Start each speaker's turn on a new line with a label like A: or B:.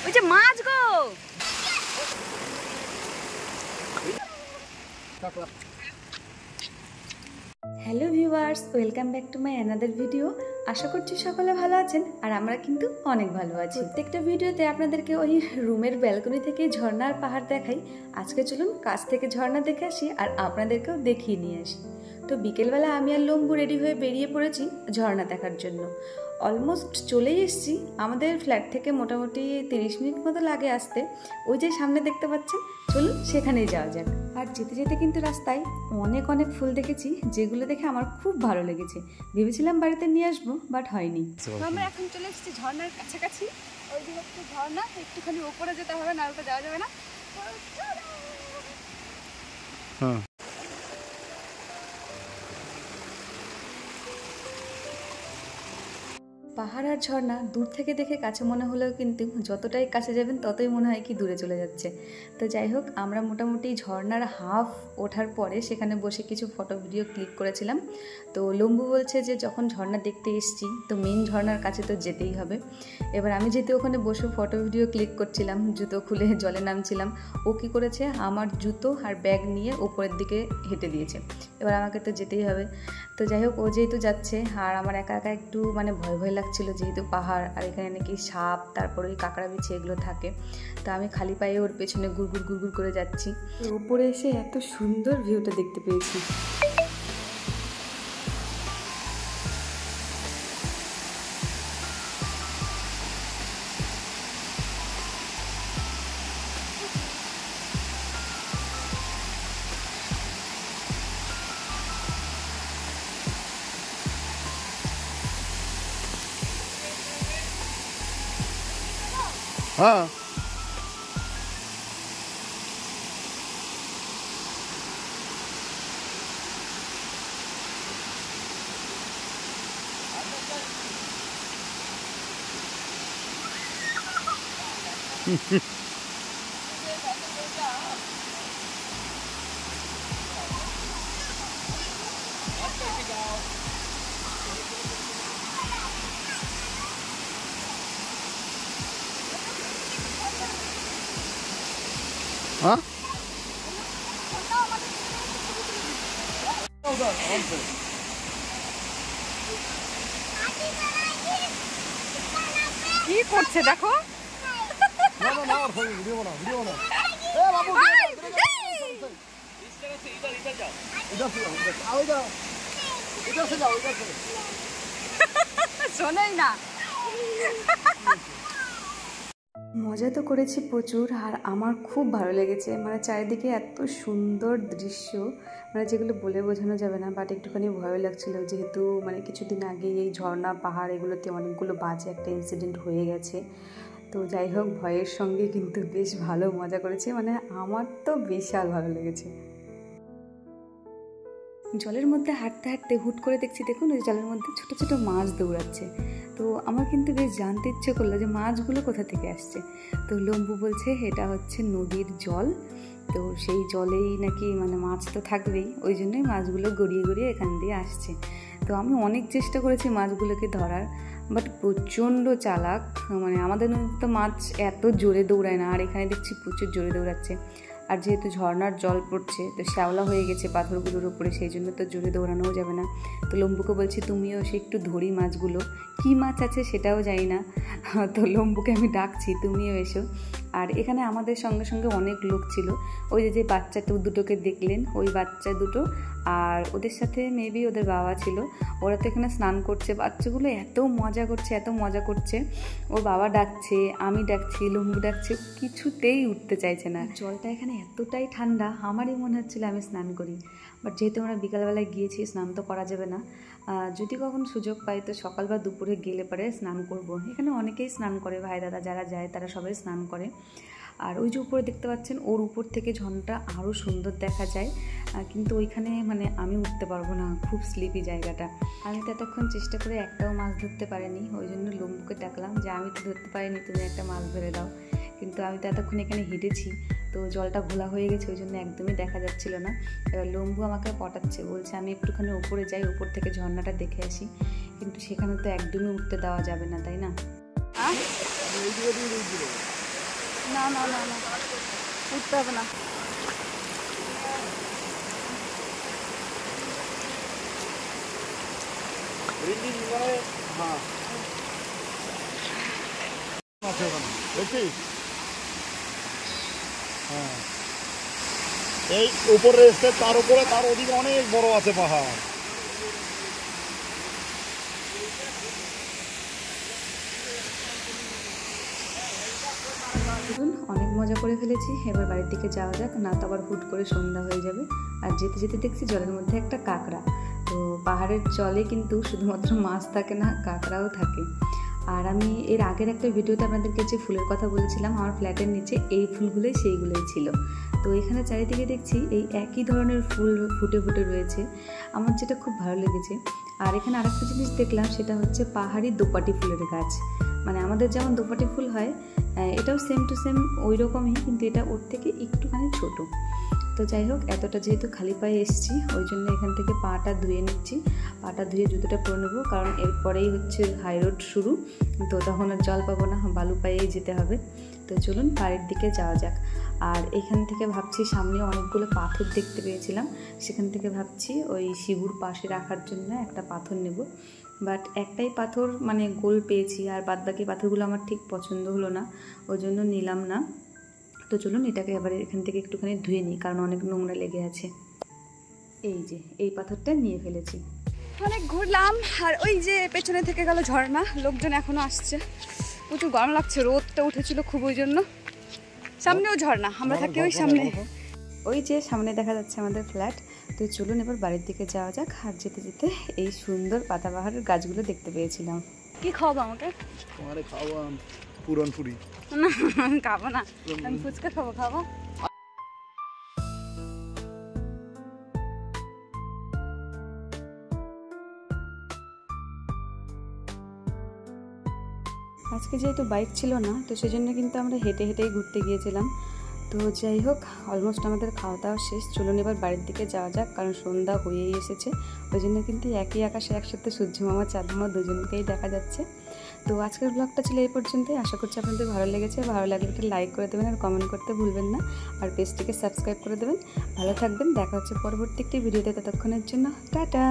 A: ওই যে মাছ গো। Hello viewers, welcome back to my another video. আশা করছি সকলে ভালো আছেন আর আমরা কিন্তু অনেক ভালো আছি। প্রত্যেকটা ভিডিওতে আপনাদেরকে ওই রুমের ব্যালকনি থেকে ঝর্ণার পাহাড় দেখাই। আজকে চলুন কাছ থেকে ঝর্ণা দেখে আসি আর আপনাদেরকেও দেখিয়ে নিয়ে আসি। তো বিকেলবেলা আমি আর লম্বু রেডি হয়ে বেরিয়ে পড়েছি ঝর্ণা দেখার জন্য। অলমোস্ট চলেই এসেছি। আমাদের ফ্ল্যাট থেকে মোটামুটি 30 মিনিট মতো লাগে আসতে। ওই যে সামনে দেখতে পাচ্ছেন, চলুন সেখানেই যাওয়া যাক। আর যেতে যেতে কিন্তু রাস্তায় অনেক অনেক ফুল দেখেছি, যেগুলো দেখে আমার খুব ভালো লেগেছে। ভেবেছিলাম বাড়িতে নিয়ে আসবো, বাট হয়নি। আমরা এখন চলে এসেছি ঝর্ণার কাছাকাছি। ওই যে হচ্ছে ঝর্ণা, একটুখানি উপরে যেতে হবে, না ওটা যাওয়া যাবে না। পাহাড় আর ঝর্ণা দূর থেকে দেখে কাছে মনে হলেও কিন্তু যতটাই কাছে যাবেন ততই মনে হয় কি দূরে চলে যাচ্ছে। তো যাই হোক, আমরা মোটামুটি ঝর্ণার হাফ ওঠার পরে সেখানে বসে কিছু ফটো ভিডিও ক্লিক করেছিলাম। তো লম্বু বলছে যে যখন ঝর্ণা দেখতে এসেছি তো মেন ঝর্ণার কাছে তো যেতেই হবে। এবার আমি যেহেতু ওখানে বসে ফটো ভিডিও ক্লিক করছিলাম, জুতো খুলে জলে নামছিলাম, ও কী করেছে আমার জুতো আর ব্যাগ নিয়ে ওপরের দিকে হেঁটে দিয়েছে। এবার আমাকে তো যেতেই হবে। তো যাই হোক, ও যেহেতু যাচ্ছে আর আমার একা একা একটু ভয় ভয় লাগছিল, যেহেতু পাহাড় আর এখানে নাকি সাপ, তারপরে ওই কাঁকড়া বিছে এগুলো থাকে। তো আমি খালি পায়ে ওর পেছনে গুড়গুড় গুড়গুড় করে যাচ্ছি। উপরে এসে এত সুন্দর ভিউটা দেখতে পেয়েছি।
B: हाँ हाँ
A: কি করছে দেখো।
B: ना ना ना वीडियो बना ए बाबू इस तरह से इधर जाओ इधर से आओ इधर से जाओ इधर से
A: শোনেই না। মজা তো করেছি প্রচুর আর আমার খুব ভালো লেগেছে। চারিদিকে এত সুন্দর দৃশ্য, যেগুলো বলে বোঝানো যাবে না। বাট একটুখানি ভয় লাগছিল, যেহেতু কিছুদিন আগে এই ঝর্ণা পাহাড় এগুলোতে অনেকগুলো বাজে একটা ইনসিডেন্ট হয়ে গেছে। তো যাই হোক, ভয়ের সঙ্গে কিন্তু বেশ ভালো মজা করেছে। আমার তো বিশাল ভালো লেগেছে। জলের মধ্যে হাঁটতে হাঁটতে হুট করে দেখছি, দেখুন ওই জলের মধ্যে ছোট ছোট মাছ দৌড়াচ্ছে। তো আমার কিন্তু বেশ জানতে ইচ্ছে করলো যে মাছগুলো কোথা থেকে আসছে। তো লম্বু বলছে এটা হচ্ছে নদীর জল, তো সেই জলেই নাকি মাছ তো থাকবেই, ওই জন্যই মাছগুলো গড়িয়ে গড়িয়ে এখান দিয়ে আসছে। তো আমি অনেক চেষ্টা করেছি মাছগুলোকে ধরার, বাট প্রচণ্ড চালাক। আমাদের নদীতে তো মাছ এত জোরে দৌড়ায় না, আর এখানে দেখছি প্রচুর জোরে দৌড়াচ্ছে। আর যেহেতু ঝর্ণার জল পড়ছে তো শ্যাওলা হয়ে গেছে পাথরগুলোর উপরে, সেই জন্য তো জোরে দৌড়ানোও যাবে না। তো লম্বুকে বলছি তুমিও সে একটু ধরি মাছগুলো, কী মাছ আছে সেটাও জানি না। তো লম্বুকে আমি ডাকছি তুমিও এসো। আর এখানে আমাদের সঙ্গে সঙ্গে অনেক লোক ছিল। ওই যে বাচ্চা দুটোকে দেখলেন, ওই বাচ্চা দুটো আর ওদের সাথে মেবি ওদের বাবা ছিল। ওরা তো এখানে স্নান করছে, বাচ্চাগুলো এত মজা করছে। ওর বাবা ডাকছে, আমি ডাকছি, লম্বু ডাকছে, কিছুতেই উঠতে চাইছে না। জলটা এখানে এতটাই ঠান্ডা, আমারই মনে হচ্ছিল আমি স্নান করি। বাট যেহেতু আমরা বিকালবেলায় গিয়েছি, স্নান তো করা যাবে না। যদি কখনো সুযোগ পাই তো সকাল বা দুপুরে গেলে পরে স্নান করব। এখানে অনেকেই স্নান করে, ভাই দাদা যারা যায় তারা সবাই স্নান করে। আর ওই যে উপরে দেখতে পাচ্ছেন, ওর উপর থেকে ঝর্ণাটা আরও সুন্দর দেখা যায়। কিন্তু ওইখানে আমি উঠতে পারবো না, খুব স্লিপি জায়গাটা। আমি তো এতক্ষণ চেষ্টা করে একটাও মাছ ধরতে পারিনি, ওই জন্য লম্বুকে ডাকলাম যে আমি তো ধরতে পারিনি, তুমি একটা মাছ ধরে দাও। কিন্তু আমি তো এতক্ষণ এখানে হেঁটেছি, তো জলটা ঘোলা হয়ে গেছে, ওই জন্য একদমই দেখা যাচ্ছিল না। এবার লম্বু আমাকে পটাচ্ছে, বলছে আমি একটুখানি উপরে যাই, উপর থেকে ঝর্ণাটা দেখে আসি। কিন্তু সেখানে তো একদমই উঠতে দেওয়া যাবে না, তাই না? না না না না, উঠতে হবে না।
B: এই উপরে এসে তার উপরে তার ওদিকে অনেক বড় আছে পাহাড়।
A: অনেক মজা করে ফেলেছি, এবার বাড়ির দিকে যাওয়া যাক, না তো আবার হুট করে সন্ধ্যা হয়ে যাবে। আর যেতে যেতে দেখছি জলের মধ্যে একটা কাঁকড়া। তো পাহাড়ের জলে কিন্তু শুধুমাত্র মাছ থাকে না, কাঁকড়াও থাকে। আর আমি এর আগের একটা ভিডিওতে আপনাদেরকে যে ফুলের কথা বলেছিলাম, আমার ফ্ল্যাটের নিচে এই ফুলগুলোই সেইগুলোই ছিল। তো এখানে চারিদিকে দেখছি এই একই ধরনের ফুল ফুটে ফুটে রয়েছে, আমার যেটা খুব ভালো লেগেছে। আর এখানে আরেকটা জিনিস দেখলাম, সেটা হচ্ছে পাহাড়ি দোপাটি ফুলের গাছ। মানে আমাদের যেমন দোপাটি ফুল হয়, এটাও সেম টু সেম ওই রকমই, কিন্তু এটা ওর থেকে একটুখানি ছোট। তো যাই হোক, এতটা যেহেতু খালি পায়ে এসেছি, ওই জন্য এখান থেকে পাটা ধুয়ে নিচ্ছি। পাটা ধুয়ে জুতোটা পরে নেবো, কারণ এরপরেই হচ্ছে হাই রোড শুরু, তো তখন আর জল পাবো না, বালু পায়েই যেতে হবে। তো চলুন বাড়ির দিকে যাওয়া যাক। আর এখান থেকে ভাবছি, সামনে অনেকগুলো পাথর দেখতে পেয়েছিলাম, সেখান থেকে ভাবছি ওই শিবুর পাশে রাখার জন্য একটা পাথর নেব। বাট একটাই পাথর মানে গোল পেয়েছি, আর বাদবাকি পাথরগুলো আমার ঠিক পছন্দ হলো না, ওই জন্য নিলাম না। তো চলুন এটাকে এবার এখান থেকে একটুখানি ধুয়ে নিই, কারণ অনেক নোংরা লেগে আছে। এই যে এই পাথরটা নিয়ে ফেলেছি।
C: অনেক ঘুরলাম, আর ওই যে পেছনে থেকে গেল ঝর্ণা, লোকজন এখনো আসছে। প্রচুর গরম লাগছে, রোদটা উঠেছিল খুব, ওই জন্য। সামনেও ঝর্ণা, আমরা থাকি ওই সামনে।
A: ওই যে সামনে দেখা যাচ্ছে আমাদের ফ্ল্যাট। তো চলুন এবার বাড়ির দিকে যাওয়া যাক। আর যেতে যেতে এই সুন্দর পাতাবাহারের গাছগুলো দেখতে পেয়েছিলাম।
C: কি খাওয়াবো আমাকে?
B: তোমারে খাওয়া পুরনপুরি।
C: না আমি খাবো না, আমি ফুচকা খাবো। খাবো
A: আজকে যেহেতু বাইক ছিল না, তো সেজন্য কিন্তু আমরা হেঁটে হেঁটেই ঘুরতে গিয়েছিলাম। তো যাই হোক, অলমোস্ট আমাদের খাওয়া দাওয়া শেষ। চলুন এবার বাড়ির দিকে যাওয়া যাক, কারণ সন্ধ্যা হয়েই এসেছে। ওই জন্য কিন্তু একই আকাশে একসাথে সূর্য মামা চাঁদ মামা দুজনকেই দেখা যাচ্ছে। তো আজকের ব্লগটা ছিল এই পর্যন্তই। আশা করছি আপনাদের ভালো লেগেছে। ভালো লাগলে একটা লাইক করে দেবেন, আর কমেন্ট করতে ভুলবেন না, আর পেজটিকে সাবস্ক্রাইব করে দেবেন। ভালো থাকবেন, দেখা হচ্ছে পরবর্তী একটি ভিডিওতে। ততক্ষণের জন্য টাটা।